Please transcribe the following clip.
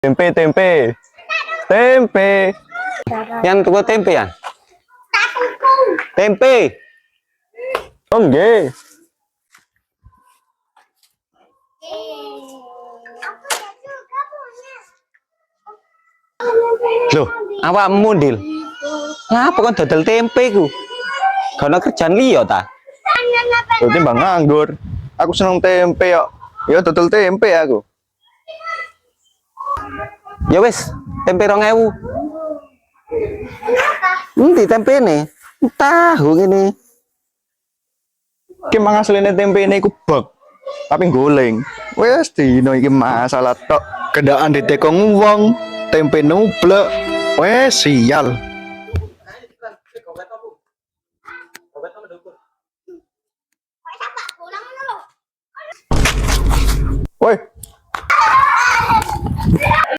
Tempe, tempe. Tempe. Yang tuku tempe ya? Tempe. Oh, nggih. Loh, awak mundil. Ngapa kan dodol tempe ku? Karena kerjaan liya ta? Berarti Bang nganggur. Aku seneng tempe kok. Ya dodol tempe aku. Ya wis, tempe 2000. Endi tempe ne? Tahu ngene. Iki mang asline tempe ini iku bek. Tapi goleng. Wes dino iki masalah tok. Kendaan ditekong wong, tempe nublek. Wes sial. Woi.